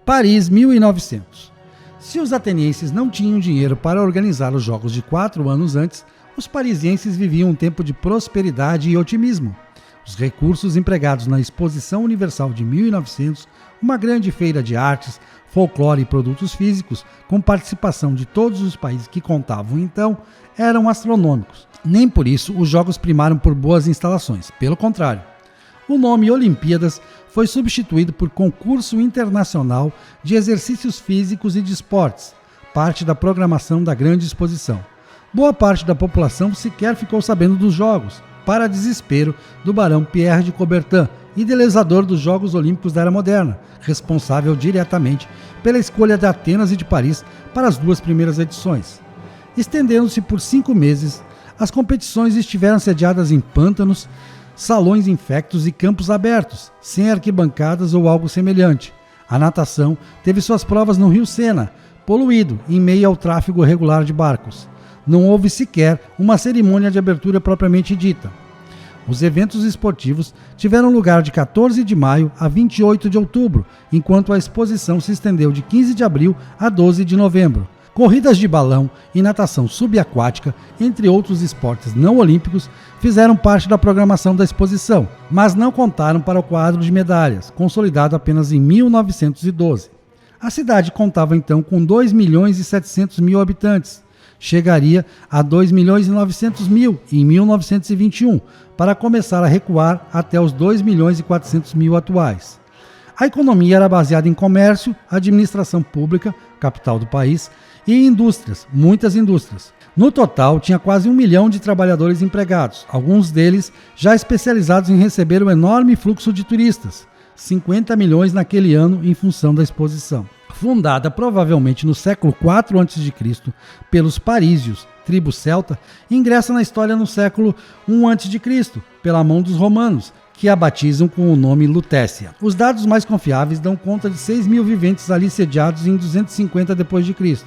Paris 1900. Se os atenienses não tinham dinheiro para organizar os Jogos de 4 anos antes, os parisienses viviam um tempo de prosperidade e otimismo. Os recursos empregados na Exposição Universal de 1900, uma grande feira de artes, folclore e produtos físicos, com participação de todos os países que contavam então, eram astronômicos. Nem por isso os Jogos primaram por boas instalações, pelo contrário. O nome Olimpíadas foi substituído por Concurso Internacional de Exercícios Físicos e de Esportes, parte da programação da grande exposição. Boa parte da população sequer ficou sabendo dos Jogos, para desespero do barão Pierre de Coubertin, idealizador dos Jogos Olímpicos da Era Moderna, responsável diretamente pela escolha de Atenas e de Paris para as 2 primeiras edições. Estendendo-se por 5 meses, as competições estiveram sediadas em pântanos, salões infectos e campos abertos, sem arquibancadas ou algo semelhante. A natação teve suas provas no Rio Sena, poluído em meio ao tráfego regular de barcos. Não houve sequer uma cerimônia de abertura propriamente dita. Os eventos esportivos tiveram lugar de 14 de maio a 28 de outubro, enquanto a exposição se estendeu de 15 de abril a 12 de novembro. Corridas de balão e natação subaquática, entre outros esportes não olímpicos, fizeram parte da programação da exposição, mas não contaram para o quadro de medalhas, consolidado apenas em 1912. A cidade contava então com 2.700.000 habitantes. Chegaria a 2.900.000 em 1921, para começar a recuar até os 2.400.000 atuais. A economia era baseada em comércio, administração pública, capital do país, e indústrias, muitas indústrias. No total, tinha quase 1 milhão de trabalhadores empregados, alguns deles já especializados em receber um enorme fluxo de turistas, 50 milhões naquele ano em função da exposição. Fundada provavelmente no século IV a.C. pelos parísios, tribo celta, ingressa na história no século I a.C., pela mão dos romanos, que a batizam com o nome Lutécia. Os dados mais confiáveis dão conta de 6.000 viventes ali sediados em 250 d.C.,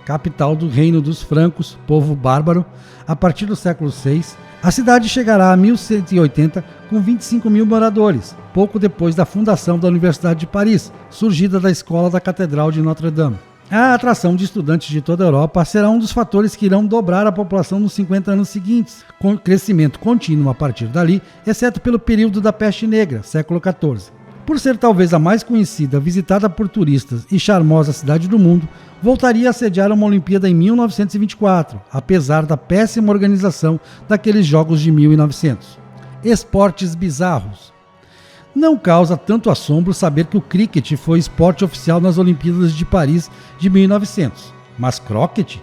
capital do reino dos francos, povo bárbaro. A partir do século VI, a cidade chegará a 1180 com 25.000 moradores, pouco depois da fundação da Universidade de Paris, surgida da escola da Catedral de Notre-Dame. A atração de estudantes de toda a Europa será um dos fatores que irão dobrar a população nos 50 anos seguintes, com crescimento contínuo a partir dali, exceto pelo período da Peste Negra, século XIV. Por ser talvez a mais conhecida, visitada por turistas e charmosa cidade do mundo, voltaria a sediar uma Olimpíada em 1924, apesar da péssima organização daqueles Jogos de 1900. Esportes bizarros. Não causa tanto assombro saber que o cricket foi esporte oficial nas Olimpíadas de Paris de 1900. Mas croquet?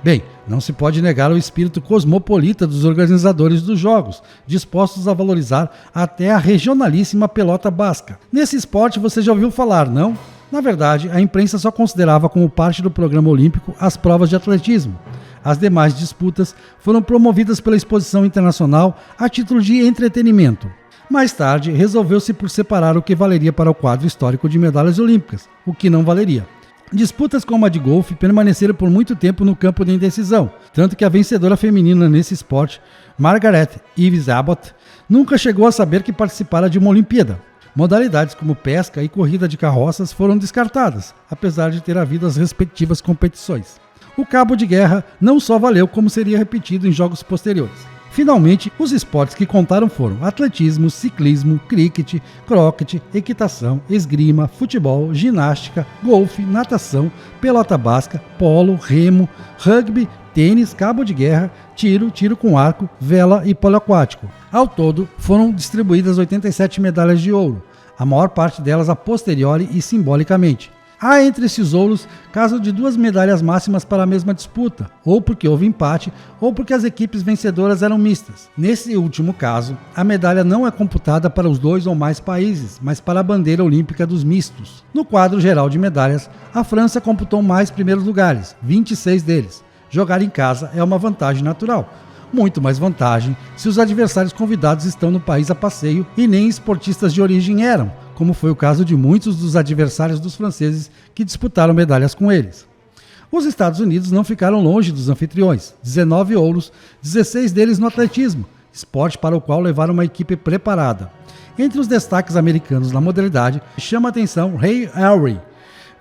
Bem, não se pode negar o espírito cosmopolita dos organizadores dos Jogos, dispostos a valorizar até a regionalíssima pelota basca. Nesse esporte você já ouviu falar, não? Na verdade, a imprensa só considerava como parte do programa olímpico as provas de atletismo. As demais disputas foram promovidas pela Exposição Internacional a título de entretenimento. Mais tarde, resolveu-se por separar o que valeria para o quadro histórico de medalhas olímpicas, o que não valeria. Disputas como a de golfe permaneceram por muito tempo no campo da indecisão, tanto que a vencedora feminina nesse esporte, Margaret Ives Abbott, nunca chegou a saber que participara de uma Olimpíada. Modalidades como pesca e corrida de carroças foram descartadas, apesar de ter havido as respectivas competições. O cabo de guerra não só valeu, como seria repetido em jogos posteriores. Finalmente, os esportes que contaram foram atletismo, ciclismo, cricket, croquet, equitação, esgrima, futebol, ginástica, golfe, natação, pelota basca, polo, remo, rugby, tênis, cabo de guerra, tiro com arco, vela e polo aquático. Ao todo, foram distribuídas 87 medalhas de ouro, a maior parte delas a posteriori e simbolicamente. Há entre esses ouros caso de 2 medalhas máximas para a mesma disputa, ou porque houve empate, ou porque as equipes vencedoras eram mistas. Nesse último caso, a medalha não é computada para os 2 ou mais países, mas para a bandeira olímpica dos mistos. No quadro geral de medalhas, a França computou mais primeiros lugares, 26 deles. Jogar em casa é uma vantagem natural. Muito mais vantagem se os adversários convidados estão no país a passeio e nem esportistas de origem eram, como foi o caso de muitos dos adversários dos franceses que disputaram medalhas com eles. Os Estados Unidos não ficaram longe dos anfitriões, 19 ouros, 16 deles no atletismo, esporte para o qual levaram uma equipe preparada. Entre os destaques americanos na modalidade, chama a atenção Ray Elway,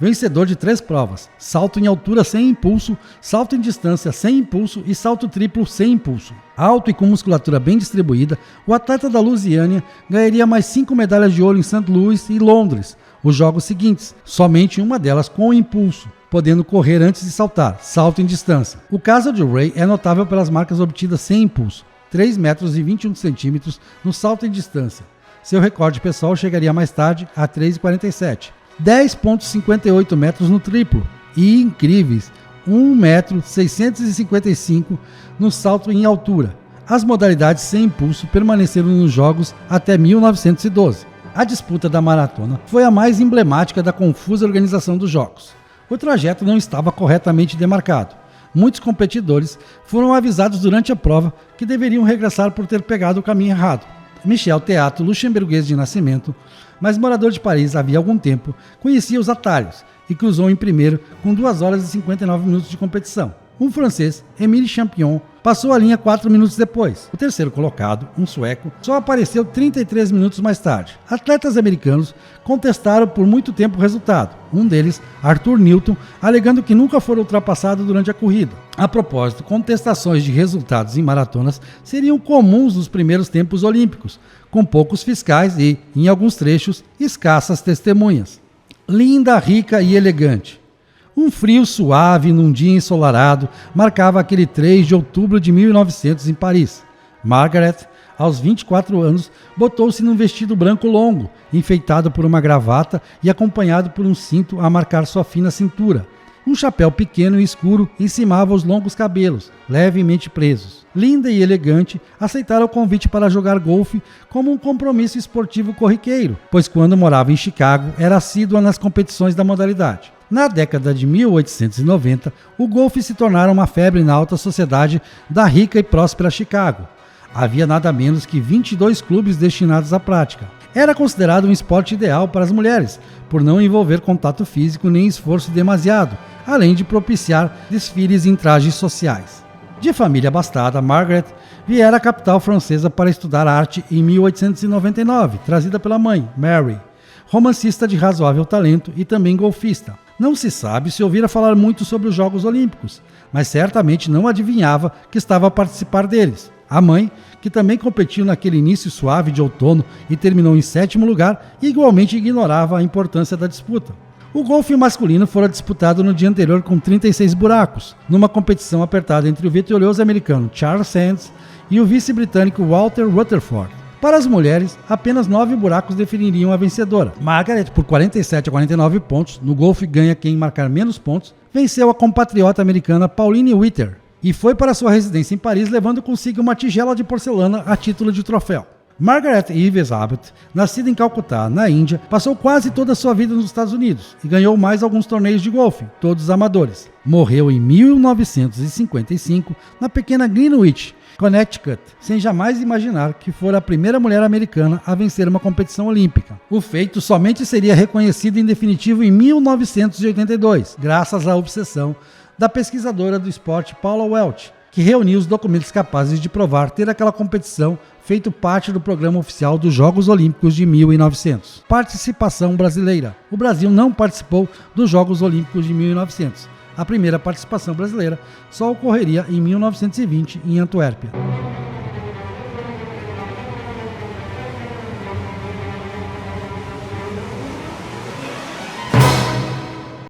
vencedor de 3 provas: salto em altura sem impulso, salto em distância sem impulso e salto triplo sem impulso. Alto e com musculatura bem distribuída, o atleta da Lusiânia ganharia mais 5 medalhas de ouro em St. Louis e Londres, os jogos seguintes, somente uma delas com impulso, podendo correr antes de saltar, salto em distância. O caso de Ray é notável pelas marcas obtidas sem impulso: 3 metros e 21 centímetros no salto em distância. Seu recorde pessoal chegaria mais tarde a 3,47. 10,58 metros no triplo e incríveis 1,655 m no salto em altura. As modalidades sem impulso permaneceram nos Jogos até 1912. A disputa da maratona foi a mais emblemática da confusa organização dos Jogos. O trajeto não estava corretamente demarcado. Muitos competidores foram avisados durante a prova que deveriam regressar por ter pegado o caminho errado. Michel Teatro, luxemburguês de nascimento, mas morador de Paris havia algum tempo, conhecia os atalhos e cruzou em primeiro com 2 horas e 59 minutos de competição. Um francês, Émile Champion, passou a linha 4 minutos depois. O terceiro colocado, um sueco, só apareceu 33 minutos mais tarde. Atletas americanos contestaram por muito tempo o resultado. Um deles, Arthur Newton, alegando que nunca foi ultrapassado durante a corrida. A propósito, contestações de resultados em maratonas seriam comuns nos primeiros tempos olímpicos, com poucos fiscais e, em alguns trechos, escassas testemunhas. Linda, rica e elegante. Um frio suave num dia ensolarado marcava aquele 3 de outubro de 1900 em Paris. Margaret, aos 24 anos, botou-se num vestido branco longo, enfeitado por uma gravata e acompanhado por um cinto a marcar sua fina cintura. Um chapéu pequeno e escuro encimava os longos cabelos, levemente presos. Linda e elegante, aceitara o convite para jogar golfe como um compromisso esportivo corriqueiro, pois quando morava em Chicago era assídua nas competições da modalidade. Na década de 1890, o golfe se tornara uma febre na alta sociedade da rica e próspera Chicago. Havia nada menos que 22 clubes destinados à prática. Era considerado um esporte ideal para as mulheres, por não envolver contato físico nem esforço demasiado, além de propiciar desfiles em trajes sociais. De família abastada, Margaret viera à capital francesa para estudar arte em 1899, trazida pela mãe, Mary, romancista de razoável talento e também golfista. Não se sabe se ouvira falar muito sobre os Jogos Olímpicos, mas certamente não adivinhava que estava a participar deles. A mãe, que também competiu naquele início suave de outono e terminou em 7º lugar, igualmente ignorava a importância da disputa. O golfe masculino fora disputado no dia anterior com 36 buracos, numa competição apertada entre o vitorioso americano Charles Sands e o vice-britânico Walter Rutherford. Para as mulheres, apenas 9 buracos definiriam a vencedora. Margaret, por 47 a 49 pontos, no golfe ganha quem marcar menos pontos, venceu a compatriota americana Pauline Witter e foi para sua residência em Paris levando consigo uma tigela de porcelana a título de troféu. Margaret Ives Abbott, nascida em Calcutá, na Índia, passou quase toda a sua vida nos Estados Unidos e ganhou mais alguns torneios de golfe, todos amadores. Morreu em 1955 na pequena Greenwich, Connecticut, sem jamais imaginar que fora a primeira mulher americana a vencer uma competição olímpica. O feito somente seria reconhecido em definitivo em 1982, graças à obsessão da pesquisadora do esporte Paula Welch, que reuniu os documentos capazes de provar ter aquela competição feito parte do programa oficial dos Jogos Olímpicos de 1900. Participação brasileira. O Brasil não participou dos Jogos Olímpicos de 1900. A primeira participação brasileira só ocorreria em 1920 em Antuérpia.